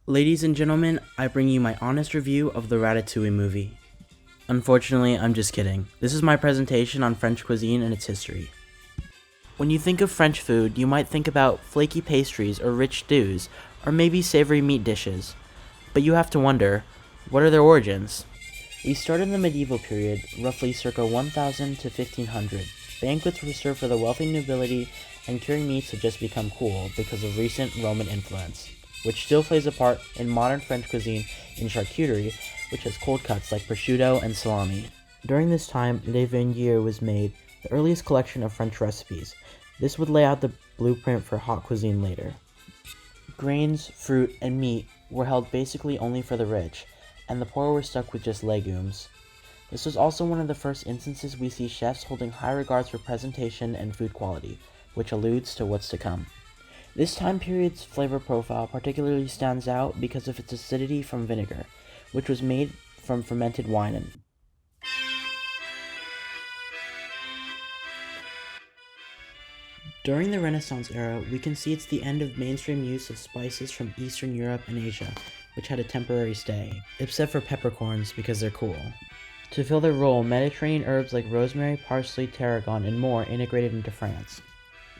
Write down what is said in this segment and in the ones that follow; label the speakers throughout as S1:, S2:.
S1: Ladies and gentlemen, I bring you my honest review of the Ratatouille movie. Unfortunately, I'm just kidding. This is my presentation on French cuisine and its history. When you think of French food, you might think about flaky pastries or rich stews, or maybe savory meat dishes. But you have to wonder, what are their origins? We start in the medieval period, roughly circa 1000 to 1500. Banquets were served for the wealthy nobility, and curing meats had just become cool because of recent Roman influence, which still plays a part in modern French cuisine in charcuterie, which has cold cuts like prosciutto and salami. During this time, Le Vernier was made, the earliest collection of French recipes. This would lay out the blueprint for haute cuisine later. Grains, fruit, and meat were held basically only for the rich, and the poor were stuck with just legumes. This was also one of the first instances we see chefs holding high regards for presentation and food quality, which alludes to what's to come. This time period's flavor profile particularly stands out because of its acidity from vinegar, which was made from fermented wine. During the Renaissance era, we can see it's the end of mainstream use of spices from Eastern Europe and Asia, which had a temporary stay, except for peppercorns because they're cool. To fill their role, Mediterranean herbs like rosemary, parsley, tarragon, and more integrated into France.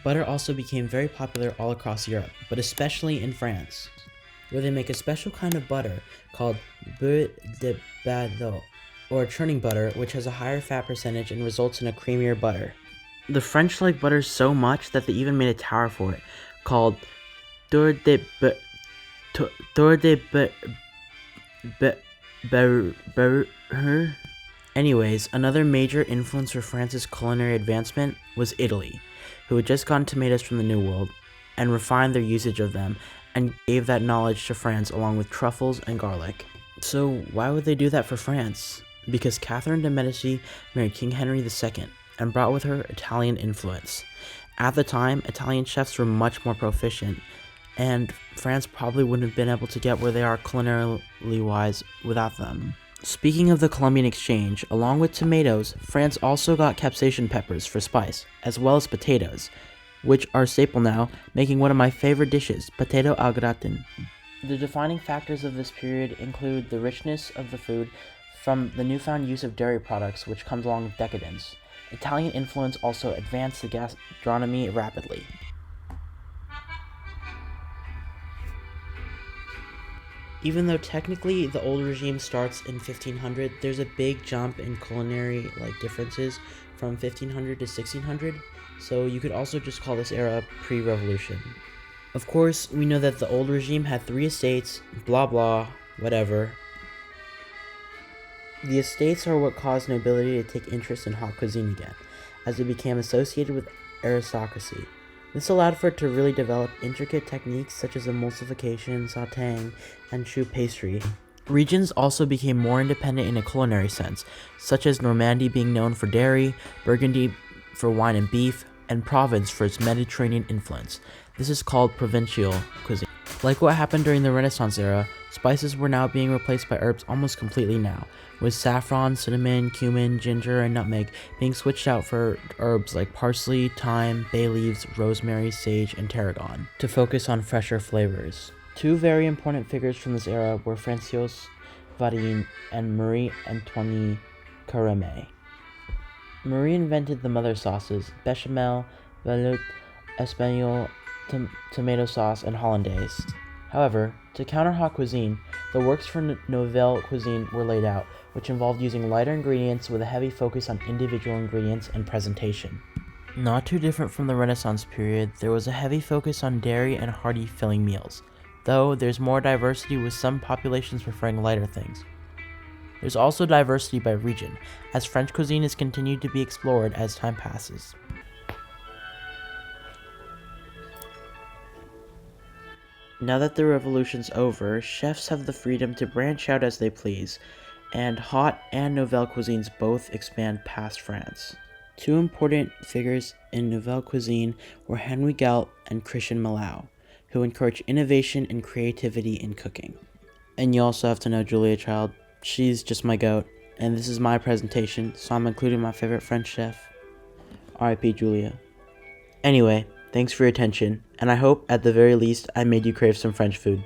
S1: Butter also became very popular all across Europe, but especially in France, where they make a special kind of butter called beurre de badaud, or churning butter, which has a higher fat percentage and results in a creamier butter. The French like butter so much that they even made a tower for it, called Tour de Beurre. Anyways, another major influence for France's culinary advancement was Italy, who had just gotten tomatoes from the New World and refined their usage of them and gave that knowledge to France along with truffles and garlic. So why would they do that for France? Because Catherine de' Medici married King Henry II and brought with her Italian influence. At the time, Italian chefs were much more proficient, and France probably wouldn't have been able to get where they are culinarily wise without them. Speaking of the Columbian exchange, along with tomatoes, France also got capsaicin peppers for spice, as well as potatoes, which are staple now, making one of my favorite dishes, potato au gratin. The defining factors of this period include the richness of the food from the newfound use of dairy products, which comes along with decadence. Italian influence also advanced the gastronomy rapidly. Even though technically the old regime starts in 1500, there's a big jump in culinary differences from 1500 to 1600, so you could also just call this era pre-revolution. Of course, we know that the old regime had 3 estates, blah blah, whatever. The estates are what caused nobility to take interest in haute cuisine again, as it became associated with aristocracy. This allowed for it to really develop intricate techniques such as emulsification, sautéing, and choux pastry. Regions also became more independent in a culinary sense, such as Normandy being known for dairy, Burgundy for wine and beef, and Provence for its Mediterranean influence. This is called provincial cuisine. Like what happened during the Renaissance era, spices were now being replaced by herbs almost completely now, with saffron, cinnamon, cumin, ginger, and nutmeg being switched out for herbs like parsley, thyme, bay leaves, rosemary, sage, and tarragon, to focus on fresher flavors. 2 very important figures from this era were François Varin and Marie Antoine Carême. Marie invented the mother sauces, bechamel, velouté, espagnole, tomato sauce, and hollandaise. However, to counter haute cuisine, the works for nouvelle cuisine were laid out, which involved using lighter ingredients with a heavy focus on individual ingredients and presentation. Not too different from the Renaissance period, there was a heavy focus on dairy and hearty filling meals, though there's more diversity with some populations preferring lighter things. There's also diversity by region, as French cuisine has continued to be explored as time passes. Now that the revolution's over, chefs have the freedom to branch out as they please, and haute and nouvelle cuisines both expand past France. 2 important figures in nouvelle cuisine were Henri Gault and Christian Malou, who encouraged innovation and creativity in cooking. And you also have to know Julia Child. She's just my goat, and this is my presentation, so I'm including my favorite French chef. R.I.P. Julia. Anyway, thanks for your attention, and I hope, at the very least, I made you crave some French food.